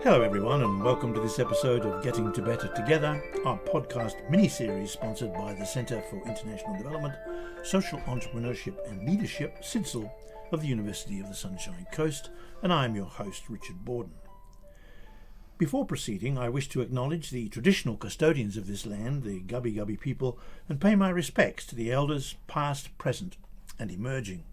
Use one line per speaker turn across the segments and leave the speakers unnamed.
Hello everyone and welcome to this episode of Getting to Better Together, our podcast mini-series sponsored by the Centre for International Development, Social Entrepreneurship and Leadership, CIDSL, of the University of the Sunshine Coast, and I am your host, Richard Borden. Before proceeding, I wish to acknowledge the traditional custodians of this land, the Gubbi Gubbi people, and pay my respects to the elders past, present and emerging.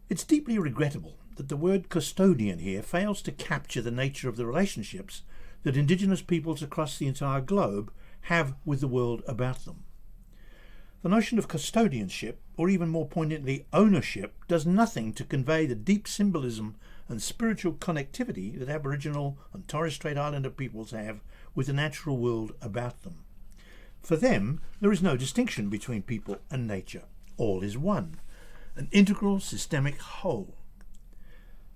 It's deeply regrettable that the word custodian here fails to capture the nature of the relationships that Indigenous peoples across the entire globe have with the world about them. The notion of custodianship, or even more poignantly ownership, does nothing to convey the deep symbolism and spiritual connectivity that Aboriginal and Torres Strait Islander peoples have with the natural world about them. For them, there is no distinction between people and nature. All is one, an integral systemic whole.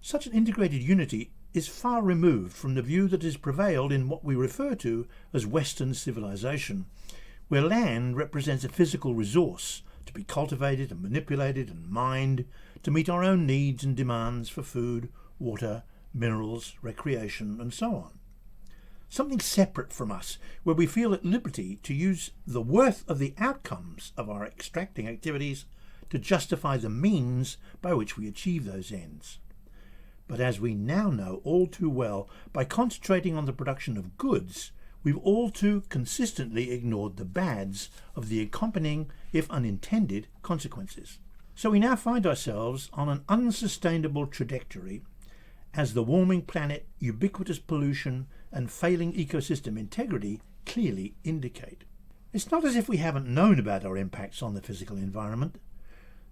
Such an integrated unity is far removed from the view that has prevailed in what we refer to as Western civilization, where land represents a physical resource to be cultivated and manipulated and mined to meet our own needs and demands for food, water, minerals, recreation, and so on. Something separate from us, where we feel at liberty to use the worth of the outcomes of our extracting activities to justify the means by which we achieve those ends. But as we now know all too well, by concentrating on the production of goods, we've all too consistently ignored the bads of the accompanying, if unintended, consequences. So we now find ourselves on an unsustainable trajectory as the warming planet, ubiquitous pollution, and failing ecosystem integrity clearly indicate. It's not as if we haven't known about our impacts on the physical environment.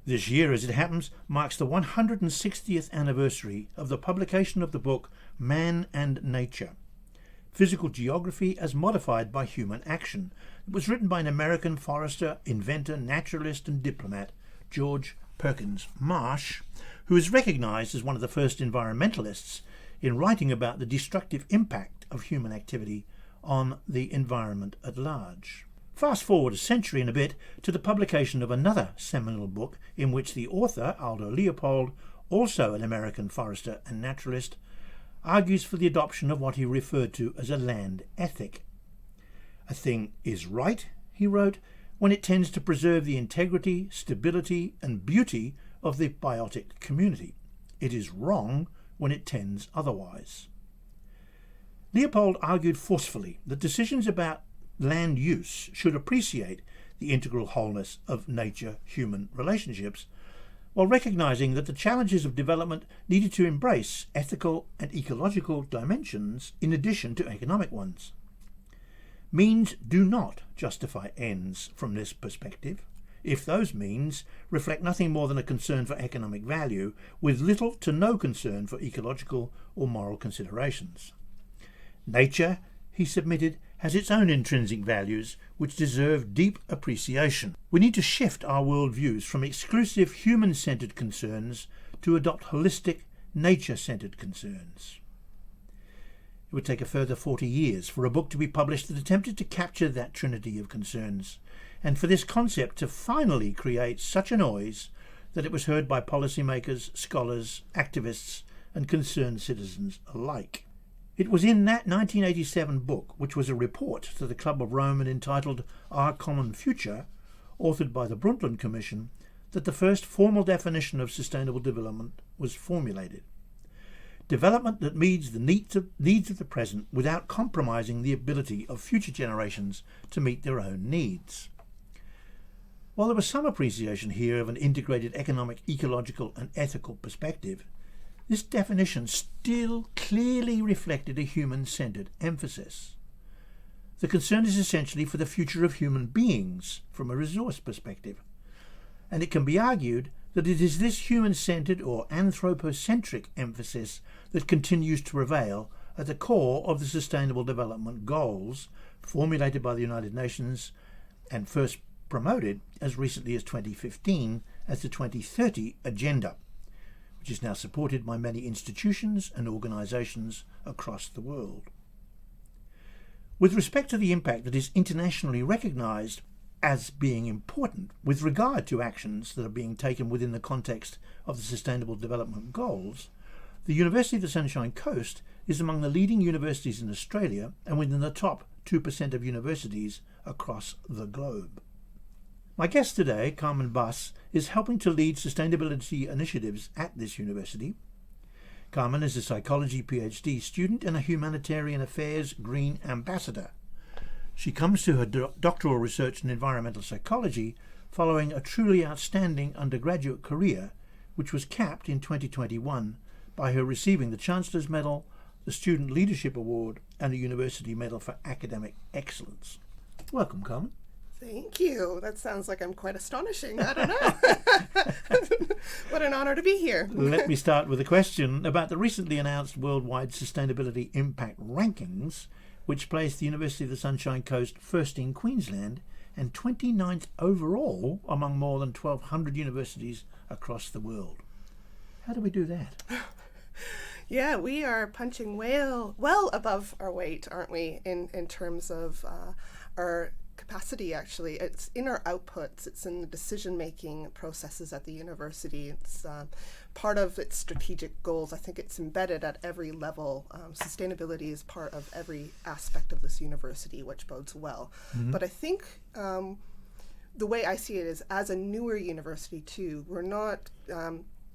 This year, as it happens, marks the 160th anniversary of the publication of the book Man and Nature, Physical Geography as Modified by Human Action. It was written by an American forester, inventor, naturalist and diplomat, George Perkins Marsh, who is recognized as one of the first environmentalists in writing about the destructive impact of human activity on the environment at large. Fast forward a century and a bit to the publication of another seminal book in which the author, Aldo Leopold, also an American forester and naturalist, argues for the adoption of what he referred to as a land ethic. A thing is right, he wrote, when it tends to preserve the integrity, stability and beauty of the biotic community. It is wrong when it tends otherwise. Leopold argued forcefully that decisions about land use should appreciate the integral wholeness of nature-human relationships, while recognizing that the challenges of development needed to embrace ethical and ecological dimensions in addition to economic ones. Means do not justify ends from this perspective, if those means reflect nothing more than a concern for economic value, with little to no concern for ecological or moral considerations. Nature, he submitted, has its own intrinsic values which deserve deep appreciation. We need to shift our worldviews from exclusive human-centred concerns to adopt holistic, nature-centred concerns. It would take a further 40 years for a book to be published that attempted to capture that trinity of concerns, and for this concept to finally create such a noise that it was heard by policymakers, scholars, activists, and concerned citizens alike. It was in that 1987 book, which was a report to the Club of Rome and entitled Our Common Future, authored by the Brundtland Commission, that the first formal definition of sustainable development was formulated. Development that meets the needs of the present without compromising the ability of future generations to meet their own needs. While there was some appreciation here of an integrated economic, ecological and ethical perspective, this definition still clearly reflected a human-centred emphasis. The concern is essentially for the future of human beings from a resource perspective, and it can be argued that it is this human-centred or anthropocentric emphasis that continues to prevail at the core of the Sustainable Development Goals formulated by the United Nations and first promoted as recently as 2015 as the 2030 Agenda, which is now supported by many institutions and organisations across the world. With respect to the impact that is internationally recognised as being important with regard to actions that are being taken within the context of the Sustainable Development Goals, the University of the Sunshine Coast is among the leading universities in Australia and within the top 2% of universities across the globe. My guest today, Carmen Bass, is helping to lead sustainability initiatives at this university. Carmen is a psychology PhD student and a humanitarian affairs green ambassador. She comes to her doctoral research in environmental psychology following a truly outstanding undergraduate career, which was capped in 2021 by her receiving the Chancellor's Medal, the Student Leadership Award, and a University Medal for Academic Excellence. Welcome, Carmen.
Thank you. That sounds like I'm quite astonishing. I don't know. What an honor to be here.
Let me start with a question about the recently announced Worldwide Sustainability Impact Rankings, which placed the University of the Sunshine Coast first in Queensland and 29th overall among more than 1,200 universities across the world. How do we do that?
Yeah, we are punching well above our weight, aren't we, in terms of our capacity, actually. It's in our outputs, it's in the decision-making processes at the university. It's part of its strategic goals. I think it's embedded at every level. Sustainability is part of every aspect of this university, which bodes well. Mm-hmm. But I think the way I see it is, as a newer university too, we're not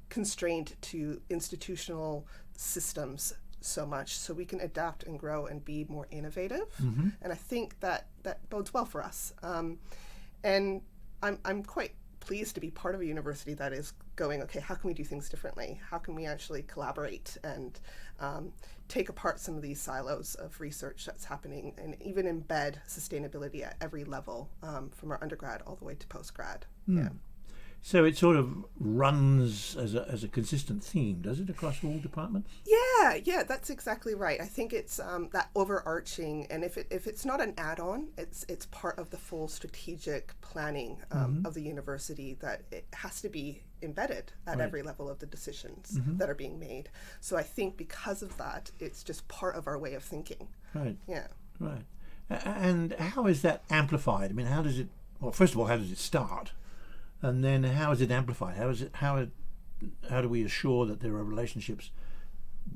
constrained to institutional systems so much, so we can adapt and grow and be more innovative. Mm-hmm. And I think that bodes well for us. And I'm quite pleased to be part of a university that is going, okay, how can we do things differently? How can we actually collaborate and take apart some of these silos of research that's happening and even embed sustainability at every level, from our undergrad all the way to postgrad. Yeah.
So it sort of runs as a consistent theme, does it, across all departments?
Yeah, that's exactly right. I think it's that overarching, and if it's not an add-on, it's part of the full strategic planning of the university, that it has to be embedded at every level of the decisions that are being made. So I think because of that, it's just part of our way of thinking. Right. Yeah.
Right. And how is that amplified? I mean, first of all, how does it start? And then how is it amplified? How do we assure that there are relationships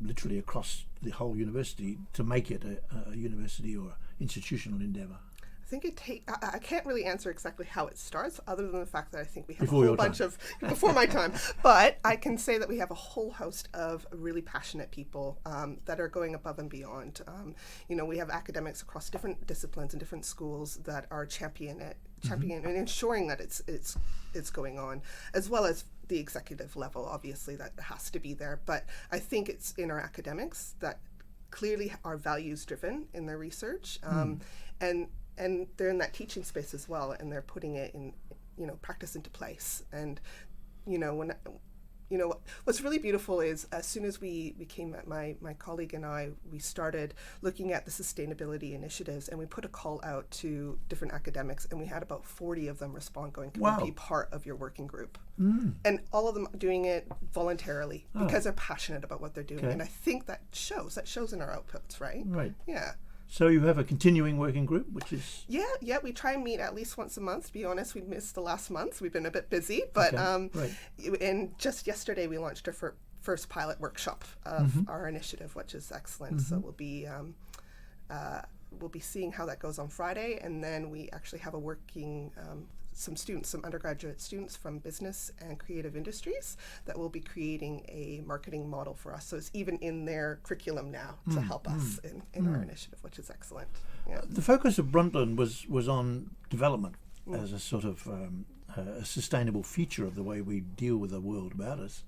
literally across the whole university to make it a university or institutional endeavour?
I think I can't really answer exactly how it starts, other than the fact that I think we have a whole bunch of before my time. But I can say that we have a whole host of really passionate people that are going above and beyond. We have academics across different disciplines and different schools that are championing and ensuring that it's going on, as well as the executive level, obviously, that has to be there. But I think it's in our academics that clearly are values driven in their research, and they're in that teaching space as well, and they're putting it in, practice into place. And what's really beautiful is, as soon as we came, my colleague and I, we started looking at the sustainability initiatives, and we put a call out to different academics, and we had about 40 of them respond going, can we be part of your working group? And all of them doing it voluntarily because they're passionate about what they're doing. Okay. And I think that shows in our outputs, right?
Right.
Yeah.
So you have a continuing working group, which is...
Yeah, we try and meet at least once a month. To be honest, we missed the last month. We've been a bit busy, but and just yesterday we launched our first pilot workshop of our initiative, which is excellent. So we'll be seeing how that goes on Friday, and then we actually have a working some undergraduate students from business and creative industries that will be creating a marketing model for us. So it's even in their curriculum now to help us in our initiative, which is excellent. Yeah.
The focus of Brundtland was on development as a sort of a sustainable feature of the way we deal with the world about us.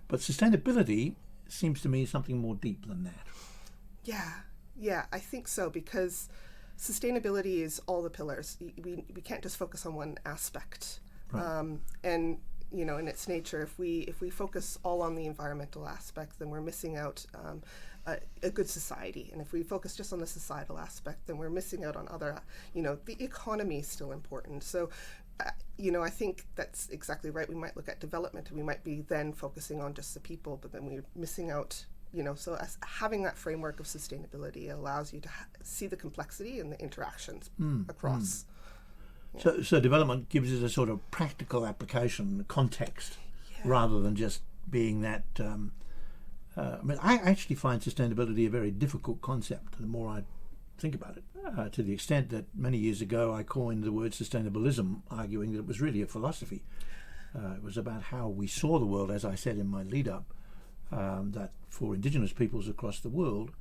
But sustainability seems to me something more deep than that.
Yeah, I think so, because sustainability is all the pillars. We can't just focus on one aspect. Right. And in its nature, if we focus all on the environmental aspect, then we're missing out a good society. And if we focus just on the societal aspect, then we're missing out on other, the economy is still important. So, I think that's exactly right. We might look at development and we might be then focusing on just the people, but then we're missing out, so as having that framework of sustainability allows you to see the complexity and the interactions across.
Yeah. So development gives it a sort of practical application, context, rather than just being that I actually find sustainability a very difficult concept the more I think about it, to the extent that many years ago I coined the word sustainabilism, arguing that it was really a philosophy. It was about how we saw the world, as I said in my lead-up, that for Indigenous peoples across the world,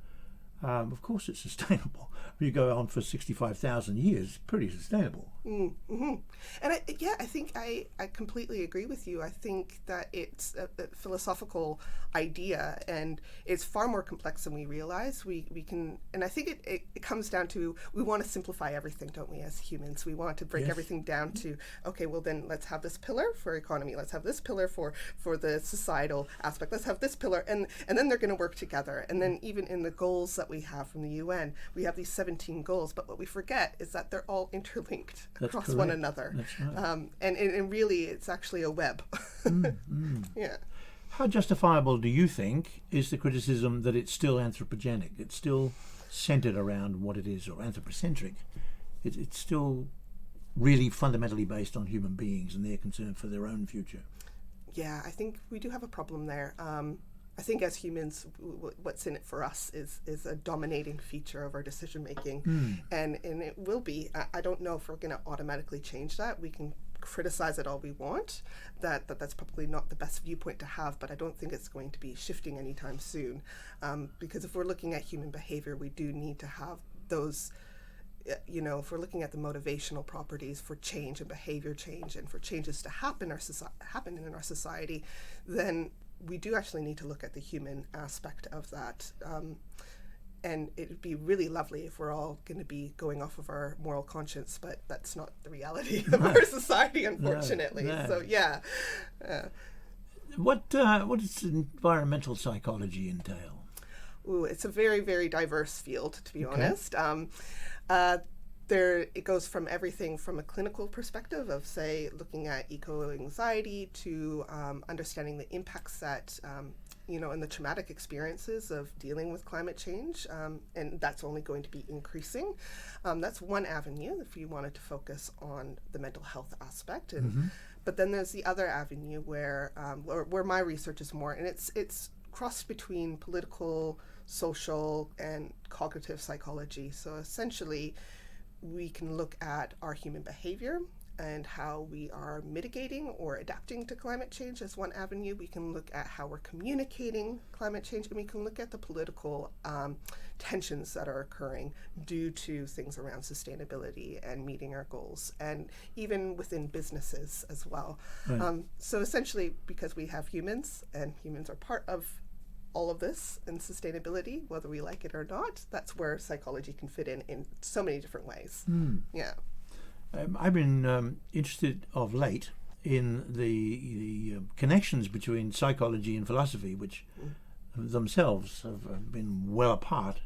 of course it's sustainable. You go on for 65,000 years, pretty sustainable.
Mm-hmm. And I think I completely agree with you. I think that it's a philosophical idea, and it's far more complex than we realize. We can, and I think it comes down to, we want to simplify everything, don't we, as humans? We want to break everything down to, okay, well then let's have this pillar for economy, let's have this pillar for the societal aspect, let's have this pillar, and then they're going to work together. And then even in the goals that we have from the UN, we have these 17 goals, but what we forget is that they're all interlinked across one another.
That's right.
And really, it's actually a web. Yeah.
How justifiable do you think is the criticism that it's still anthropogenic? It's still centered around what it is, or anthropocentric. It's still really fundamentally based on human beings and their concern for their own future.
Yeah, I think we do have a problem there. I think as humans, what's in it for us is a dominating feature of our decision making, and it will be. I don't know if we're going to automatically change that. We can criticize it all we want. That's probably not the best viewpoint to have, but I don't think it's going to be shifting anytime soon. Because if we're looking at human behavior, we do need to have those. If we're looking at the motivational properties for change and behavior change, and for changes to happen in our society, then we do actually need to look at the human aspect of that. And it would be really lovely if we're all going to be going off of our moral conscience, but that's not the reality of our society, unfortunately.
No.
So, yeah.
What does environmental psychology entail?
Ooh, it's a very, very diverse field, to be honest. It goes from everything from a clinical perspective of, say, looking at eco-anxiety to understanding the impacts that, and the traumatic experiences of dealing with climate change, and that's only going to be increasing. That's one avenue if you wanted to focus on the mental health aspect. But then there's the other avenue where my research is more, and it's crossed between political, social, and cognitive psychology. So essentially, we can look at our human behavior and how we are mitigating or adapting to climate change as one avenue. We can look at how we're communicating climate change, and we can look at the political tensions that are occurring due to things around sustainability and meeting our goals, and even within businesses as well. Right. So essentially, because we have humans, and humans are part of all of this and sustainability, whether we like it or not, that's where psychology can fit in so many different ways. Yeah.
I've been interested of late in the connections between psychology and philosophy, which themselves have been well apart,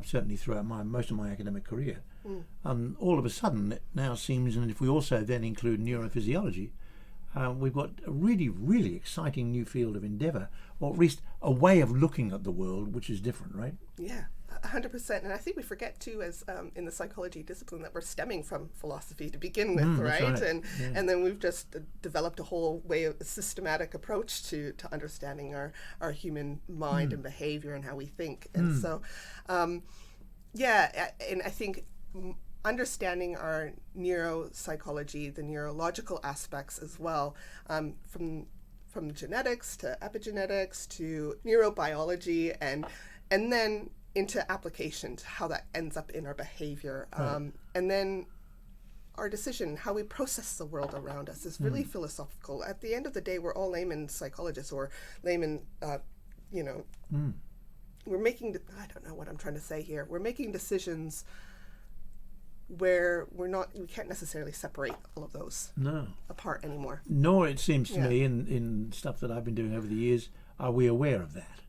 certainly throughout most of my academic career. All of a sudden, it now seems, and if we also then include neurophysiology, we've got a really, really exciting new field of endeavour, or at least a way of looking at the world which is different, right?
Yeah, 100%. And I think we forget too, as in the psychology discipline, that we're stemming from philosophy to begin with, right? And then we've just developed a whole way of a systematic approach to understanding our human mind and behaviour and how we think. And so, and I think understanding our neuropsychology, the neurological aspects as well, from genetics to epigenetics to neurobiology, and then into application to how that ends up in our behavior, and then our decision, how we process the world around us, is really philosophical. At the end of the day, we're all layman psychologists, or layman, we're making, I don't know what I'm trying to say here, we're making decisions where we can't necessarily separate all of those apart anymore.
Nor, it seems to me, in stuff that I've been doing over the years, are we aware of that.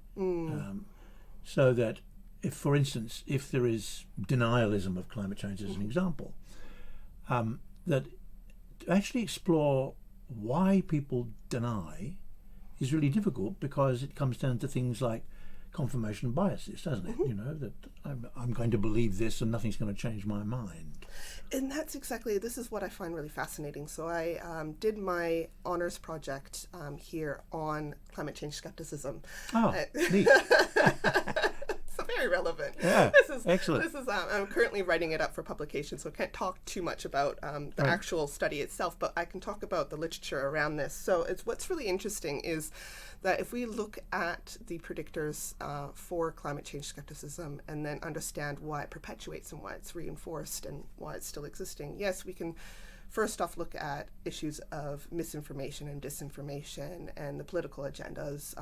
So that, if, for instance, if there is denialism of climate change as an example, that to actually explore why people deny is really difficult, because it comes down to things like confirmation biases, doesn't it? You know, that I'm going to believe this and nothing's going to change my mind.
And that's exactly, this is what I find really fascinating. So I did my honors project here on climate change skepticism.
Oh, neat.
So very relevant.
Yeah, excellent.
This is I'm currently writing it up for publication, so I can't talk too much about the actual study itself, but I can talk about the literature around this. So what's really interesting is that if we look at the predictors for climate change skepticism and then understand why it perpetuates and why it's reinforced and why it's still existing, yes, we can first off look at issues of misinformation and disinformation and the political agendas,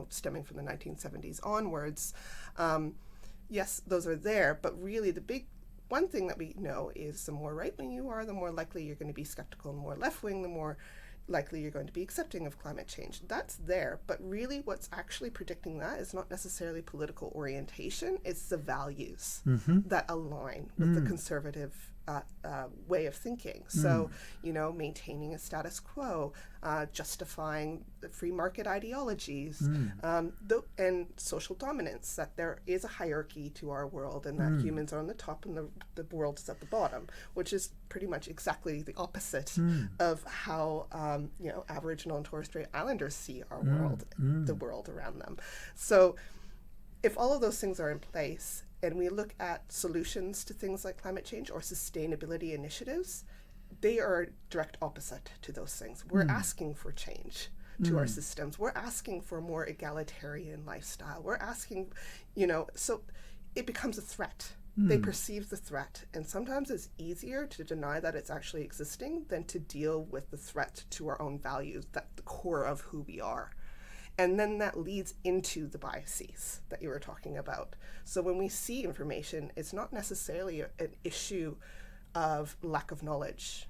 stemming from the 1970s onwards. Yes, those are there, but really the big one thing that we know is the more right-wing you are, the more likely you're going to be skeptical, and the more left-wing, the more likely you're going to be accepting of climate change. That's there, but really what's actually predicting that is not necessarily political orientation, it's the values that align with the conservative way of thinking. So, maintaining a status quo, justifying the free market ideologies, and social dominance, that there is a hierarchy to our world and that humans are on the top and the world is at the bottom, which is pretty much exactly the opposite of how, Aboriginal and Torres Strait Islanders see our world, the world around them. So if all of those things are in place, and we look at solutions to things like climate change or sustainability initiatives, they are direct opposite to those things. We're asking for change to our systems. We're asking for a more egalitarian lifestyle. We're asking, so it becomes a threat. They perceive the threat. And sometimes it's easier to deny that it's actually existing than to deal with the threat to our own values, that's the core of who we are. And then that leads into the biases that you were talking about. So when we see information, it's not necessarily an issue of lack of knowledge.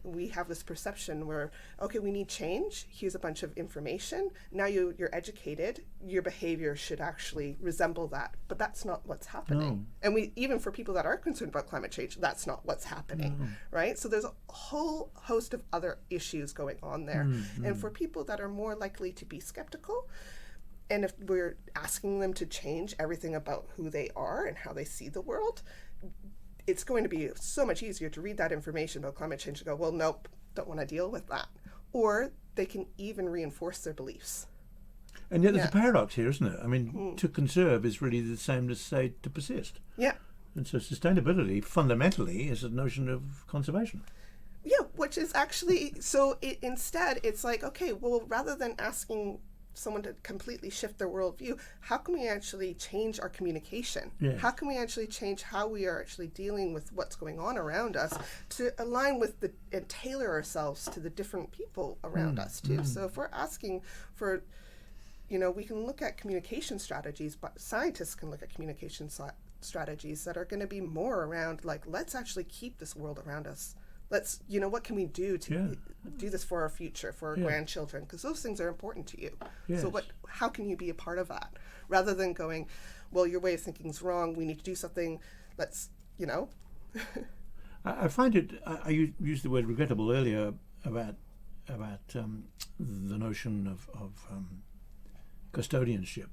We have this perception where, okay, we need change. Here's a bunch of information. Now you're educated. Your behavior should actually resemble that. But that's not what's happening. And even for people that are concerned about climate change, that's not what's happening, right? So there's a whole host of other issues going on there. And for people that are more likely to be skeptical, and if we're asking them to change everything about who they are and how they see the world, it's going to be so much easier to read that information about climate change and go, well, nope, don't want to deal with that. Or they can even reinforce their beliefs.
And yet there's a paradox here, isn't it? I mean, to conserve is really the same as, say, to persist.
Yeah.
And so sustainability fundamentally is a notion of conservation.
Yeah, which is actually, so instead it's like, okay, well, rather than asking someone to completely shift their worldview, how can we actually change our communication?
Yeah.
How can we actually change how we are actually dealing with what's going on around us to align with and tailor ourselves to the different people around us too? So if we're asking for, we can look at communication strategies, but scientists can look at communication strategies that are going to be more around like, let's actually keep this world around us. Let's, what can we do to do this for our future, for our grandchildren? Because those things are important to you.
Yes.
So how can you be a part of that? Rather than going, well, your way of thinking is wrong, we need to do something, let's,
I find it, I used the word regrettable earlier about the notion of custodianship.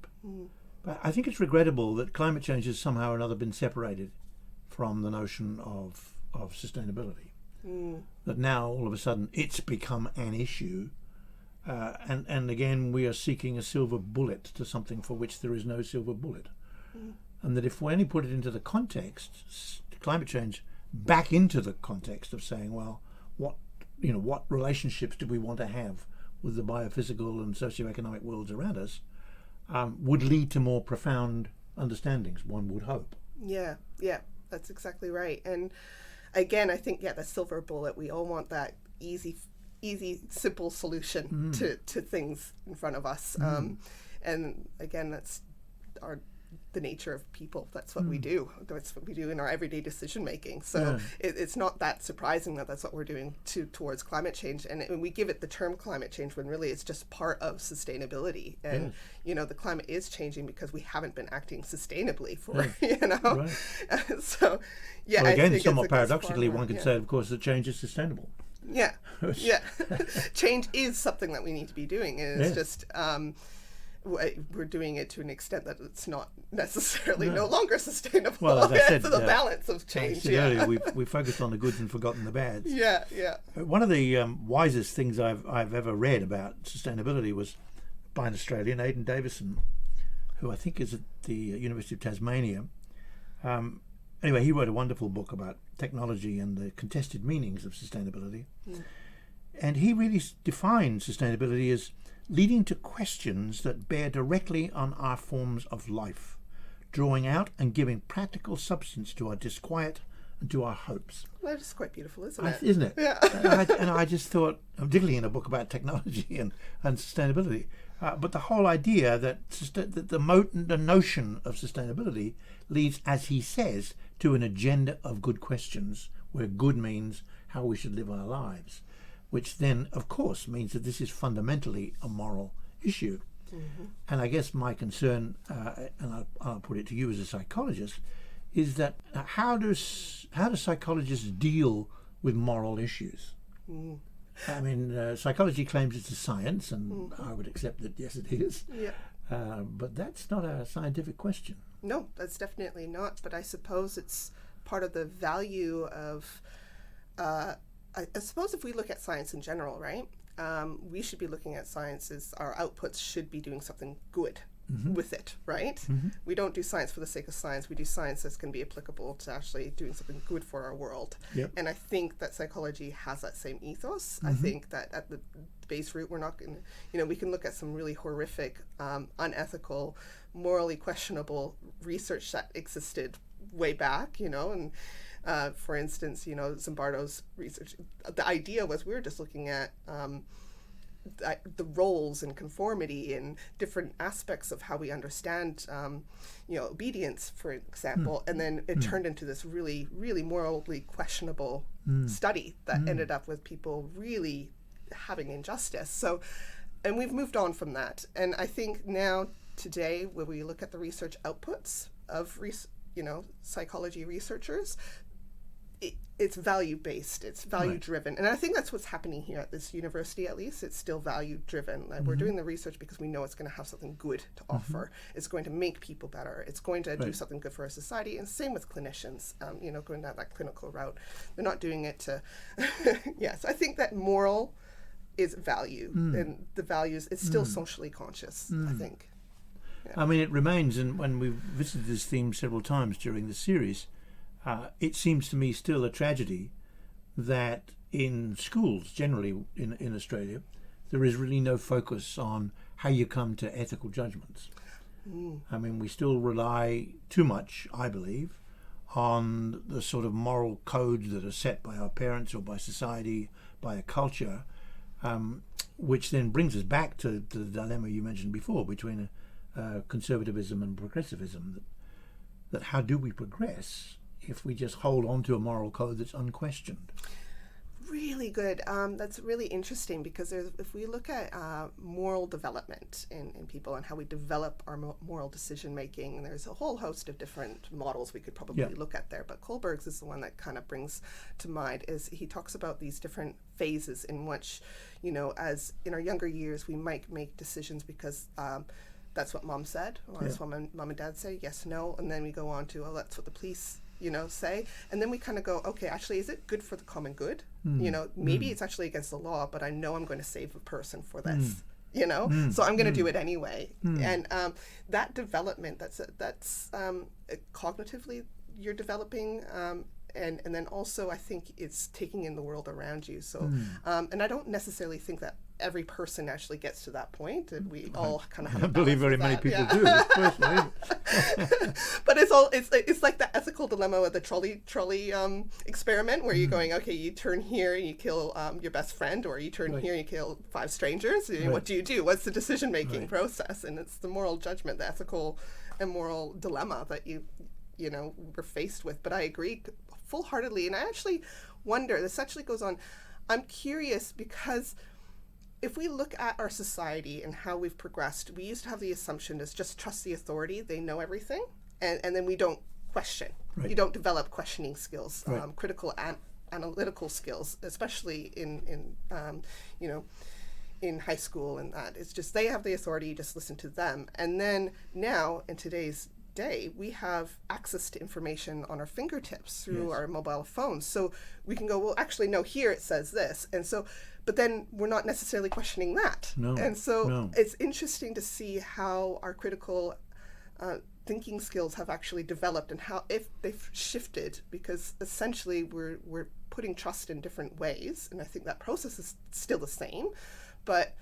But I think it's regrettable that climate change has somehow or another been separated from the notion of sustainability. That now all of a sudden it's become an issue, and again we are seeking a silver bullet to something for which there is no silver bullet, and that if we only put it into the context, climate change back into the context of saying, well, what relationships do we want to have with the biophysical and socioeconomic worlds around us, would lead to more profound understandings, one would hope.
Yeah, that's exactly right. And again, I think, the silver bullet, we all want that easy, simple solution to things in front of us. And again, that's the nature of people. That's what we do. That's what we do in our everyday decision making. So it's not that surprising that that's what we're doing towards climate change. And we give it the term climate change when really it's just part of sustainability. And, the climate is changing because we haven't been acting sustainably for,
Right.
So,
well, again, somewhat paradoxically, one could say, of course, that change is sustainable.
Yeah. Change is something that we need to be doing. And it's just, we're doing it to an extent that it's not necessarily no longer sustainable.
Well, as I said,
so the balance of change.
Earlier, we focused on the goods and forgotten the bads.
Yeah.
One of the wisest things I've ever read about sustainability was by an Australian, Aidan Davison, who I think is at the University of Tasmania. Anyway, he wrote a wonderful book about technology and the contested meanings of sustainability. And he really defined sustainability as leading to questions that bear directly on our forms of life, drawing out and giving practical substance to our disquiet and to our hopes.
Well, that's quite beautiful, isn't it?
Isn't it?
Yeah.
and I just thought, particularly in a book about technology and sustainability, but the whole idea that the notion of sustainability leads, as he says, to an agenda of good questions, where good means how we should live our lives, which then, of course, means that this is fundamentally a moral issue. And I guess my concern, and I'll put it to you as a psychologist, is that how do psychologists deal with moral issues? I mean, psychology claims it's a science, and I would accept that, yes, it is.
Yeah.
But that's not a scientific question.
No, that's definitely not. But I suppose it's part of the value of, I suppose if we look at science in general, right, we should be looking at science as our outputs should be doing something good with it, right? We don't do science for the sake of science. We do science that's going to be applicable to actually doing something good for our world.
Yep.
And I think that psychology has that same ethos. I think that at the base root, we're not going to, we can look at some really horrific, unethical, morally questionable research that existed way back, and for instance, Zimbardo's research, the idea was we were just looking at the roles and conformity and different aspects of how we understand, obedience, for example, and then it turned into this really, really morally questionable study that ended up with people really having injustice. So, and we've moved on from that. And I think now, today, when we look at the research outputs of psychology researchers, it's value-based, it's value-driven. And I think that's what's happening here at this university, at least. It's still value-driven. Like we're doing the research because we know it's going to have something good to offer. It's going to make people better. It's going to do something good for our society. And same with clinicians, going down that clinical route. They're not doing it to... Yes, I think that moral is value. And the values, it's still socially conscious, I think. Yeah.
I mean, it remains, and when we've visited this theme several times during the series, it seems to me still a tragedy that in schools generally in Australia there is really no focus on how you come to ethical judgments. I mean, we still rely too much, I believe, on the sort of moral codes that are set by our parents or by society, by a culture, which then brings us back to the dilemma you mentioned before between conservatism and progressivism, that how do we progress if we just hold on to a moral code that's unquestioned?
Really good. That's really interesting because if we look at moral development in people and how we develop our moral decision making, there's a whole host of different models we could probably look at there. But Kohlberg's is the one that kind of brings to mind. Is he talks about these different phases in which, as in our younger years, we might make decisions because that's what mom said, or that's what mom and dad say, yes, no, and then we go on to, that's what the police say, and then we kind of go, okay, actually, is it good for the common good? Maybe it's actually against the law, but I know I'm going to save a person for this, so I'm going to do it anyway. And that development, that's cognitively you're developing, and then also I think it's taking in the world around you. So, and I don't necessarily think that every person actually gets to that point, and we all kind of have.
I believe very many people do. Personally.
But it's like the ethical dilemma of the trolley experiment, where you're going, okay, you turn here and you kill your best friend, or you turn here and you kill 5 strangers. What do you do? What's the decision making process? And it's the moral judgment, the ethical and moral dilemma that we're faced with. But I agree full-heartedly, and I actually wonder. This actually goes on. I'm curious because if we look at our society and how we've progressed, we used to have the assumption is just trust the authority, they know everything, and then we don't question. You don't develop questioning skills, critical analytical skills, especially in in high school, and that it's just they have the authority, you just listen to them. And then now in today's day, we have access to information on our fingertips through our mobile phones, so we can go, well, actually no, here it says this, and so but then we're not necessarily questioning that. And so it's interesting to see how our critical thinking skills have actually developed, and how if they've shifted, because essentially we're putting trust in different ways, and I think that process is still the same, but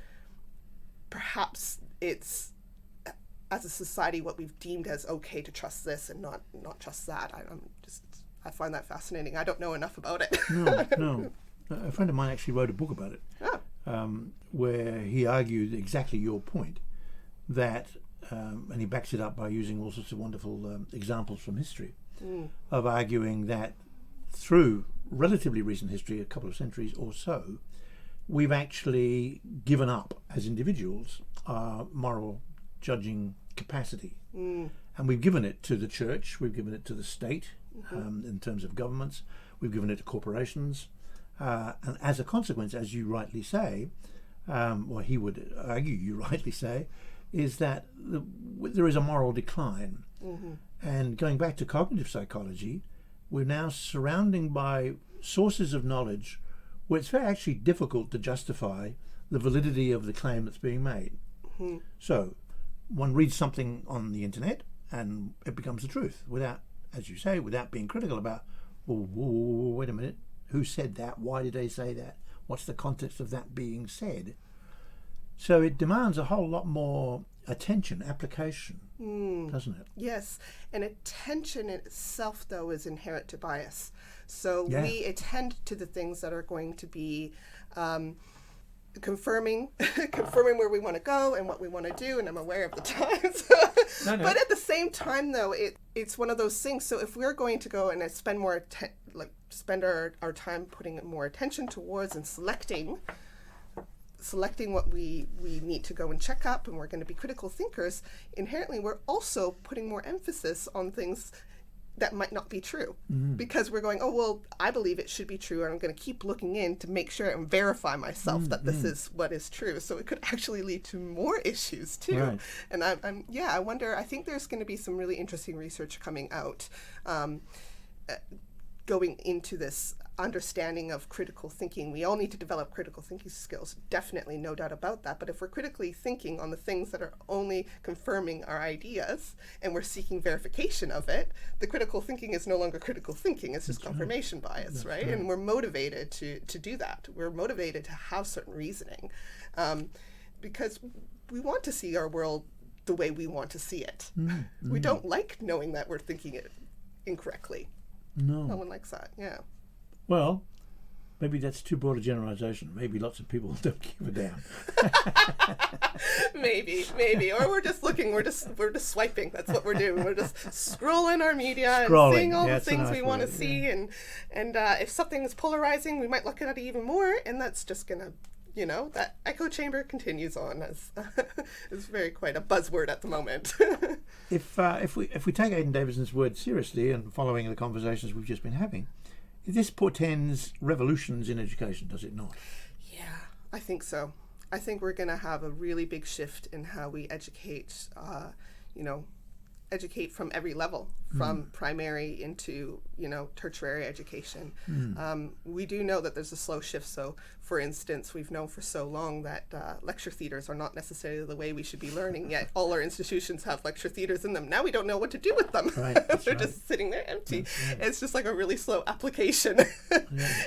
perhaps it's, as a society, what we've deemed as okay to trust this and not trust that. I find that fascinating. I don't know enough about it.
No. A friend of mine actually wrote a book about it, where he argued exactly your point, that, and he backs it up by using all sorts of wonderful examples from history, of arguing that through relatively recent history, a couple of centuries or so, we've actually given up as individuals our moral judging capacity. And we've given it to the church, we've given it to the state, in terms of governments, we've given it to corporations, and as a consequence, as you rightly say, or he would argue you rightly say, is that there is a moral decline. And going back to cognitive psychology, we're now surrounded by sources of knowledge where it's very actually difficult to justify the validity of the claim that's being made. So one reads something on the internet and it becomes the truth without, as you say, without being critical about, well, wait a minute, who said that? Why did they say that? What's the context of that being said? So it demands a whole lot more attention, application, doesn't it?
Yes, and attention in itself, though, is inherent to bias. So we attend to the things that are going to be confirming where we want to go and what we want to do, and I'm aware of the times. But at the same time, though, it's one of those things. So if we're going to go and spend more spend our time putting more attention towards and selecting what we need to go and check up, and we're going to be critical thinkers, inherently we're also putting more emphasis on things that might not be true, because we're going, oh, well, I believe it should be true, and I'm going to keep looking in to make sure and verify myself that this is what is true. So it could actually lead to more issues too. Right. And I wonder, I think there's going to be some really interesting research coming out going into this understanding of critical thinking. We all need to develop critical thinking skills, definitely, no doubt about that. But if we're critically thinking on the things that are only confirming our ideas and we're seeking verification of it, the critical thinking is no longer critical thinking, it's just confirmation bias, right? And we're motivated to do that. We're motivated to have certain reasoning because we want to see our world the way we want to see it. We don't like knowing that we're thinking it incorrectly. No one likes that.
Well, maybe that's too broad a generalization. Maybe lots of people don't give a damn. maybe, or we're just looking. We're just swiping. That's what we're doing. We're just scrolling our media and seeing all the things we want to see. And if something is polarizing, we might look at it even more. And that's just gonna, that echo chamber continues on as is very quite a buzzword at the moment. If we take Aidan Davidson's words seriously and following the conversations we've just been having, this portends revolutions in education, does it not?
Yeah, I think so. I think we're going to have a really big shift in how we educate, educate from every level, from primary into, tertiary education. We do know that there's a slow shift. So, for instance, we've known for so long that lecture theaters are not necessarily the way we should be learning, yet all our institutions have lecture theaters in them. Now we don't know what to do with them. They're just sitting there empty. It's just like a really slow application.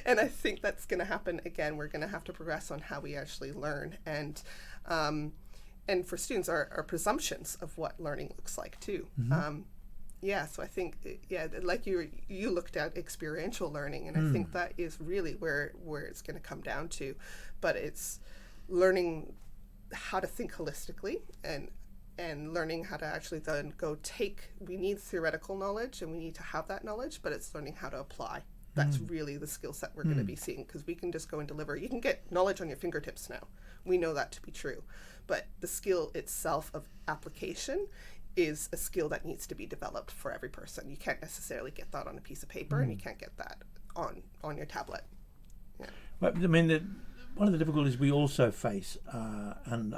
And I think that's going to happen again. We're going to have to progress on how we actually learn. And for students, our presumptions of what learning looks like too. So I think, like you looked at experiential learning, and I think that is really where it's going to come down to. But it's learning how to think holistically and learning how to actually then we need theoretical knowledge and we need to have that knowledge, but it's learning how to apply. That's really the skill set we're going to be seeing, because we can just go and deliver. You can get knowledge on your fingertips now. We know that to be true. But the skill itself of application is a skill that needs to be developed for every person. You can't necessarily get that on a piece of paper, and you can't get that on your tablet. Yeah.
But I mean, one of the difficulties we also face, and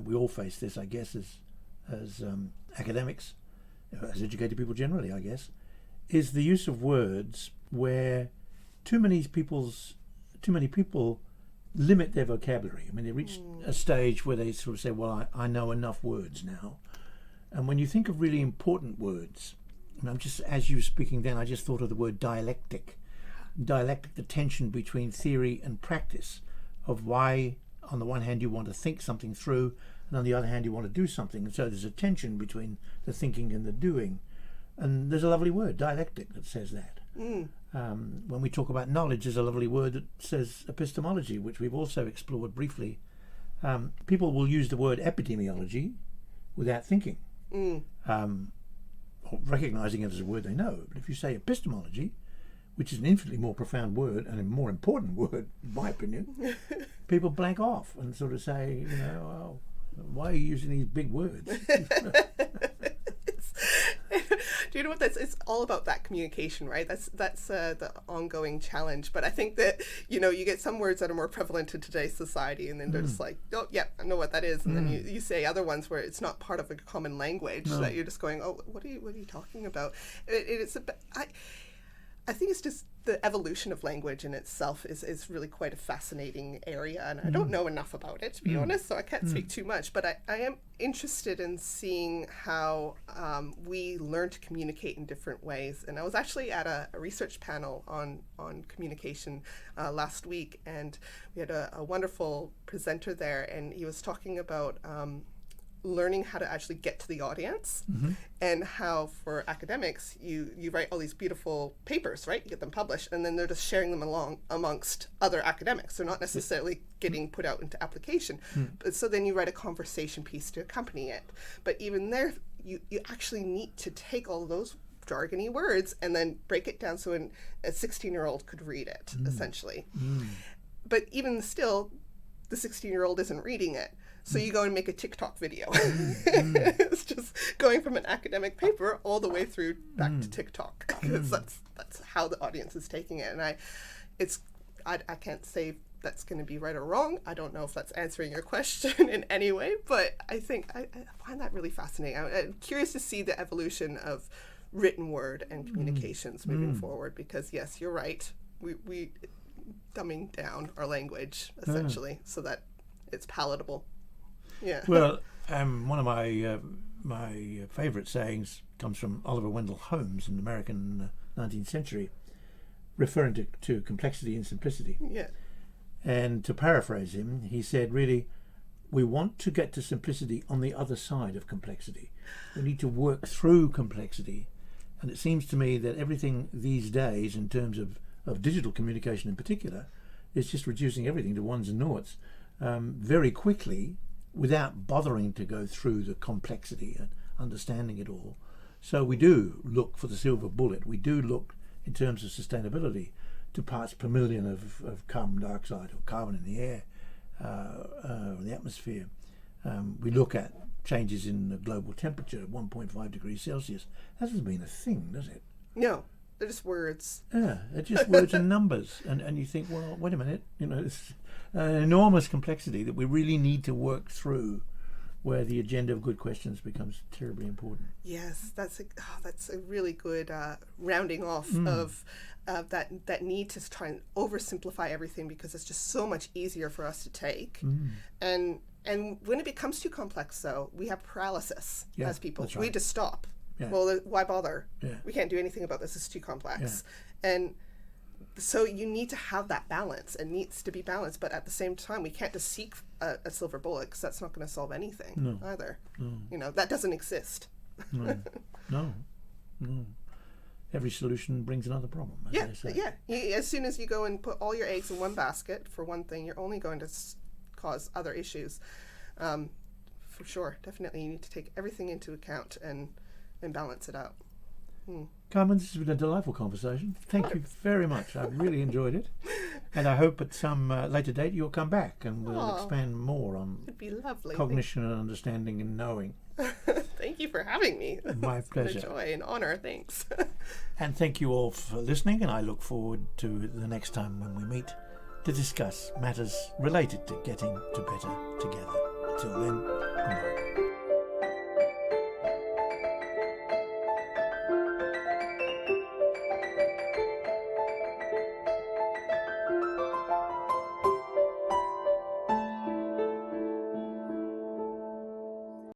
we all face this, I guess, as academics, as educated people generally, I guess, is the use of words where too many people limit their vocabulary. I mean, they reach a stage where they sort of say, well, I know enough words now. And when you think of really important words, and I'm just, as you were speaking then, I just thought of the word dialectic. Dialectic, the tension between theory and practice, of why on the one hand you want to think something through, and on the other hand you want to do something. And so there's a tension between the thinking and the doing. And there's a lovely word, dialectic, that says that. When we talk about knowledge, there's a lovely word that says epistemology, which we've also explored briefly. People will use the word epidemiology without thinking, or recognizing it as a word they know. But if you say epistemology, which is an infinitely more profound word and a more important word, in my opinion, people blank off and sort of say, oh, why are you using these big words?
Do you know what it's all about? That communication, right? That's the ongoing challenge. But I think that you get some words that are more prevalent in today's society, and then they're just like, oh yeah, I know what that is, and then you say other ones where it's not part of a common language that you're just going, oh, what are you talking about? I think it's just the evolution of language in itself is really quite a fascinating area, and I don't know enough about it, to be honest, so I can't speak too much, but I am interested in seeing how we learn to communicate in different ways. And I was actually at a research panel on communication last week, and we had a wonderful presenter there, and he was talking about learning how to actually get to the audience, and how for academics you write all these beautiful papers, right? You get them published, and then they're just sharing them along amongst other academics. They're not necessarily getting put out into application. But so then you write a conversation piece to accompany it. But even there, you actually need to take all those jargony words and then break it down so a 16-year-old could read it, essentially. But even still, the 16-year-old isn't reading it. So you go and make a TikTok video. It's just going from an academic paper all the way through back to TikTok. That's how the audience is taking it. And I can't say that's going to be right or wrong. I don't know if that's answering your question in any way, but I think I find that really fascinating. I'm curious to see the evolution of written word and communications moving forward, because yes, you're right. We dumbing down our language essentially so that it's palatable. Yeah. Well,
one of my favourite sayings comes from Oliver Wendell Holmes in the American 19th century, referring to complexity and simplicity.
Yeah.
And to paraphrase him, he said, really, we want to get to simplicity on the other side of complexity. We need to work through complexity. And it seems to me that everything these days, in terms of digital communication in particular, is just reducing everything to ones and noughts very quickly, without bothering to go through the complexity and understanding it all. So we do look for the silver bullet. We do look, in terms of sustainability, to parts per million of carbon dioxide or carbon in the air, or the atmosphere. We look at changes in the global temperature at 1.5 degrees Celsius. That doesn't mean a thing, does it?
No, they're just words.
Yeah, they're just words and numbers. And you think, well, wait a minute, it's an enormous complexity that we really need to work through, where the agenda of good questions becomes terribly important.
Yes, that's a really good rounding off of that need to try and oversimplify everything, because it's just so much easier for us to take. And when it becomes too complex, though, we have paralysis as people.
That's right.
We just stop.
Yeah.
Well, why bother?
Yeah.
We can't do anything about this. It's too complex. Yeah. And so you need to have that balance. It needs to be balanced, but at the same time, we can't just seek a silver bullet, because that's not going to solve anything either.
No.
That doesn't exist.
No. Every solution brings another problem, as they say.
As soon as you go and put all your eggs in one basket for one thing, you're only going to cause other issues. For sure, definitely, you need to take everything into account and balance it out.
Carmen, this has been a delightful conversation. Thank you very much. I've really enjoyed it. And I hope at some later date you'll come back and we'll expand more on
it'd be lovely.
Cognition and understanding and knowing.
Thank you for having me.
My pleasure.
It's been a joy and honor. Thanks.
And thank you all for listening, and I look forward to the next time when we meet to discuss matters related to getting to better together. Until then,